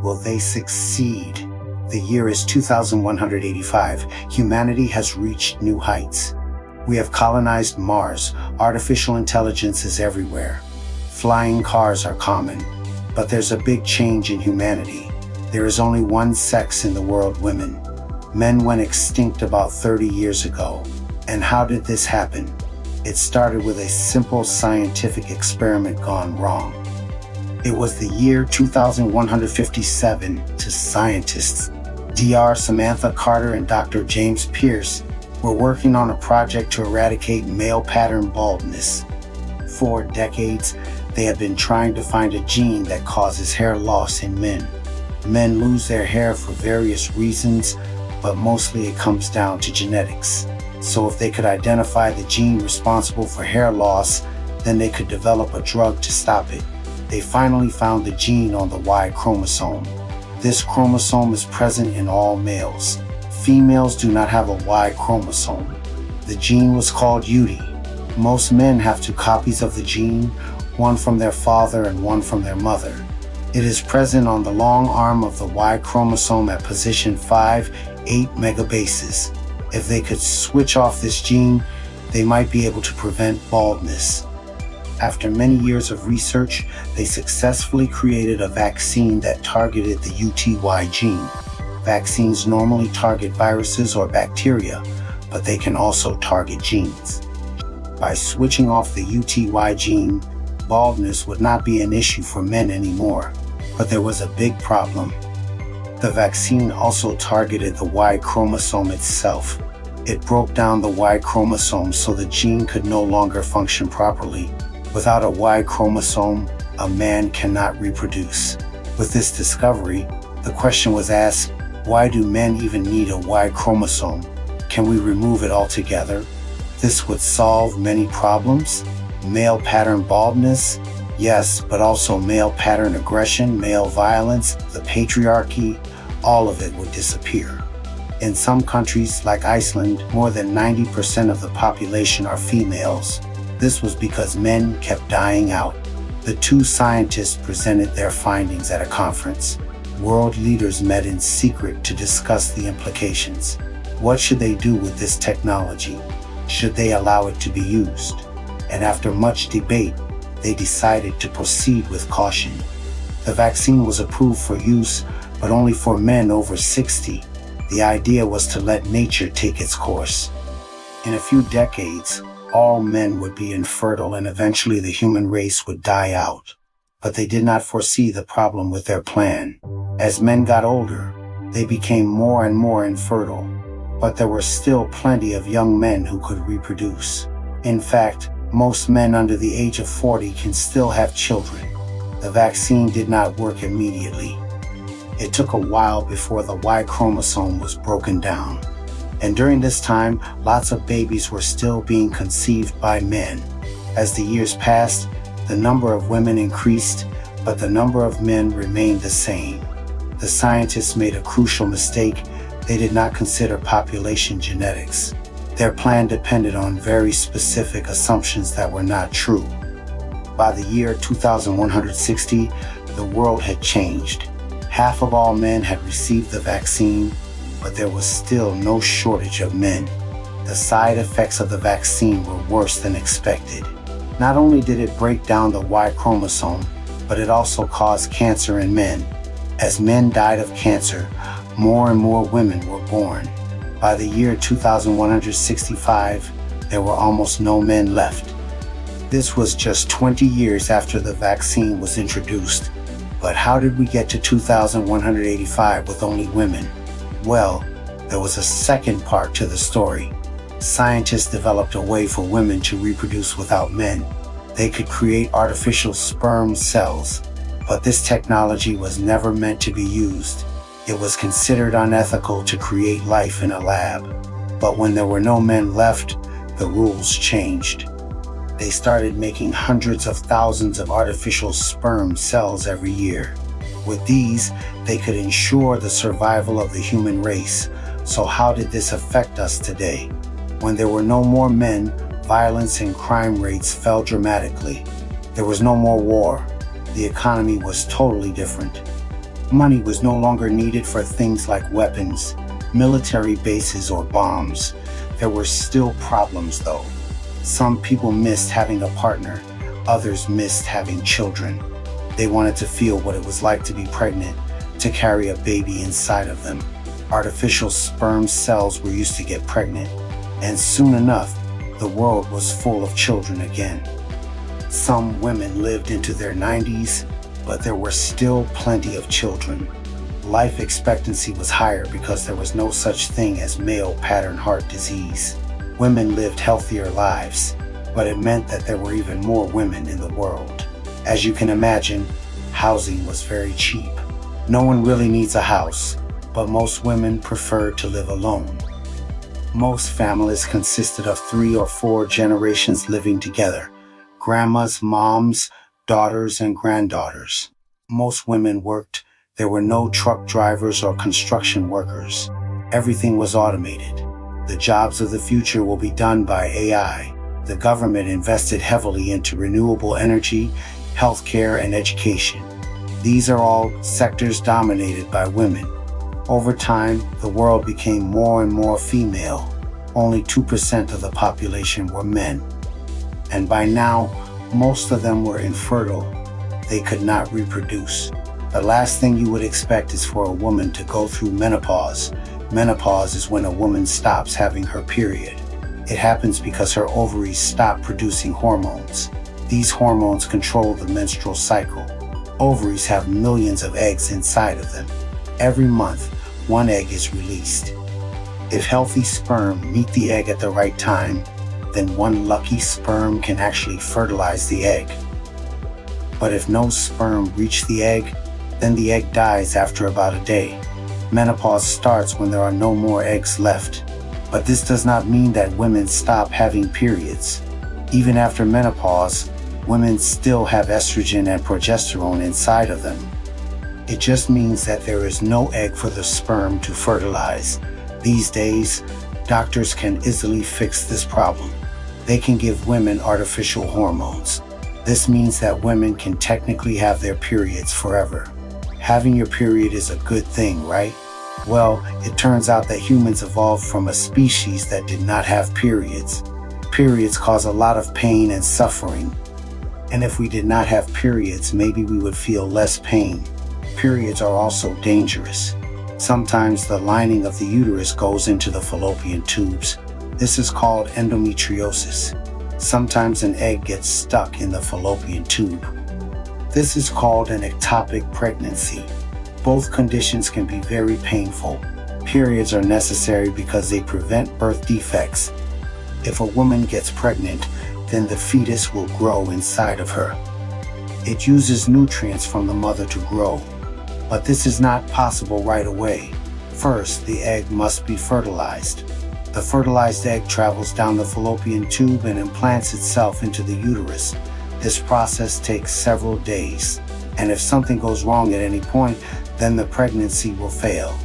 Will they succeed? The year is 2185. Humanity has reached new heights. We have colonized Mars. Artificial intelligence is everywhere. Flying cars are common. But there's a big change in humanity. There is only one sex in the world, women. Men went extinct about 30 years ago. And how did this happen? It started with a simple scientific experiment gone wrong. It was the year 2157 to scientists Dr. Samantha Carter and Dr. James Pierce were working on a project to eradicate male pattern baldness. For decades, they have been trying to find a gene that causes hair loss in men. Men lose their hair for various reasons, but mostly it comes down to genetics. So if they could identify the gene responsible for hair loss, then they could develop a drug to stop it. They finally found the gene on the Y chromosome. This chromosome is present in all males. Females do not have a Y chromosome. The gene was called UD. Most men have two copies of the gene, one from their father and one from their mother. It is present on the long arm of the Y chromosome at position 5, 8 megabases. If they could switch off this gene, they might be able to prevent baldness. After many years of research, they successfully created a vaccine that targeted the UTY gene. Vaccines normally target viruses or bacteria, but they can also target genes. By switching off the UTY gene, baldness would not be an issue for men anymore. But there was a big problem. The vaccine also targeted the Y chromosome itself. It broke down the Y chromosome so the gene could no longer function properly. Without a Y chromosome, a man cannot reproduce. With this discovery, the question was asked, why do men even need a Y chromosome? Can we remove it altogether? This would solve many problems. Male pattern baldness, yes, but also male pattern aggression, male violence, the patriarchy, all of it would disappear. In some countries, like Iceland, more than 90% of the population are females. This was because men kept dying out. The two scientists presented their findings at a conference. World leaders met in secret to discuss the implications. What should they do with this technology? Should they allow it to be used? And after much debate, they decided to proceed with caution. The vaccine was approved for use, but only for men over 60. The idea was to let nature take its course. In a few decades, all men would be infertile and eventually the human race would die out. But they did not foresee the problem with their plan. As men got older, they became more and more infertile. But there were still plenty of young men who could reproduce. In fact, most men under the age of 40 can still have children. The vaccine did not work immediately. It took a while before the Y chromosome was broken down. And during this time, lots of babies were still being conceived by men. As the years passed, the number of women increased, but the number of men remained the same. The scientists made a crucial mistake. They did not consider population genetics. Their plan depended on very specific assumptions that were not true. By the year 2160, the world had changed. Half of all men had received the vaccine, but there was still no shortage of men. The side effects of the vaccine were worse than expected. Not only did it break down the Y chromosome, but it also caused cancer in men. As men died of cancer, more and more women were born. By the year 2165, there were almost no men left. This was just 20 years after the vaccine was introduced. But how did we get to 2185 with only women? Well, there was a second part to the story. Scientists developed a way for women to reproduce without men. They could create artificial sperm cells, but this technology was never meant to be used. It was considered unethical to create life in a lab. But when there were no men left, the rules changed. They started making hundreds of thousands of artificial sperm cells every year. With these, they could ensure the survival of the human race. So how did this affect us today? When there were no more men, violence and crime rates fell dramatically. There was no more war. The economy was totally different. Money was no longer needed for things like weapons, military bases, or bombs. There were still problems though. Some people missed having a partner, others missed having children. They wanted to feel what it was like to be pregnant, to carry a baby inside of them. Artificial sperm cells were used to get pregnant, and soon enough, the world was full of children again. Some women lived into their 90s, but there were still plenty of children. Life expectancy was higher because there was no such thing as male pattern heart disease. Women lived healthier lives, but it meant that there were even more women in the world. As you can imagine, housing was very cheap. No one really needs a house, but most women preferred to live alone. Most families consisted of 3 or 4 generations living together: grandmas, moms, daughters, and granddaughters. Most women worked. There were no truck drivers or construction workers. Everything was automated. The jobs of the future will be done by AI. The government invested heavily into renewable energy, healthcare, and education. These are all sectors dominated by women. Over time, the world became more and more female. Only 2% of the population were men. And by now, most of them were infertile. They could not reproduce. The last thing you would expect is for a woman to go through menopause. Menopause is when a woman stops having her period. It happens because her ovaries stop producing hormones. These hormones control the menstrual cycle. Ovaries have millions of eggs inside of them. Every month, 1 egg is released. If healthy sperm meet the egg at the right time, then 1 lucky sperm can actually fertilize the egg. But if no sperm reach the egg, then the egg dies after about a day. Menopause starts when there are no more eggs left. But this does not mean that women stop having periods. Even after menopause, women still have estrogen and progesterone inside of them. It just means that there is no egg for the sperm to fertilize. These days, doctors can easily fix this problem. They can give women artificial hormones. This means that women can technically have their periods forever. Having your period is a good thing, right? Well, it turns out that humans evolved from a species that did not have periods. Periods cause a lot of pain and suffering. And if we did not have periods, maybe we would feel less pain. Periods are also dangerous. Sometimes the lining of the uterus goes into the fallopian tubes. This is called endometriosis. Sometimes an egg gets stuck in the fallopian tube. This is called an ectopic pregnancy. Both conditions can be very painful. Periods are necessary because they prevent birth defects. If a woman gets pregnant, then the fetus will grow inside of her. It uses nutrients from the mother to grow. But this is not possible right away. First, the egg must be fertilized. The fertilized egg travels down the fallopian tube and implants itself into the uterus. This process takes several days. And if something goes wrong at any point, then the pregnancy will fail.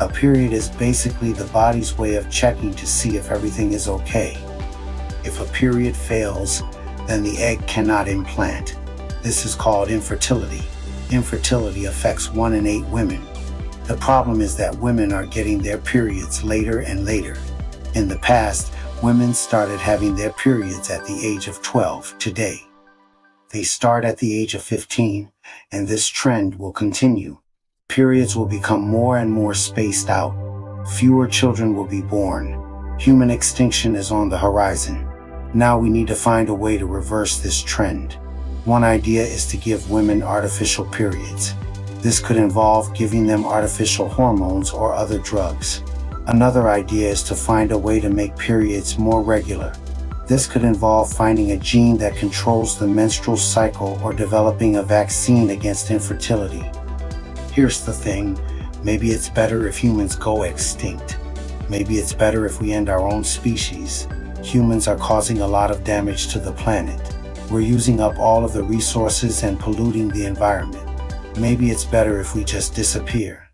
A period is basically the body's way of checking to see if everything is okay. If a period fails, then the egg cannot implant. This is called infertility. Infertility affects 1 in 8 women. The problem is that women are getting their periods later and later. In the past, women started having their periods at the age of 12. Today, they start at the age of 15, and this trend will continue. Periods will become more and more spaced out. Fewer children will be born. Human extinction is on the horizon. Now we need to find a way to reverse this trend. One idea is to give women artificial periods. This could involve giving them artificial hormones or other drugs. Another idea is to find a way to make periods more regular. This could involve finding a gene that controls the menstrual cycle or developing a vaccine against infertility. Here's the thing, maybe it's better if humans go extinct. Maybe it's better if we end our own species. Humans are causing a lot of damage to the planet. We're using up all of the resources and polluting the environment. Maybe it's better if we just disappear.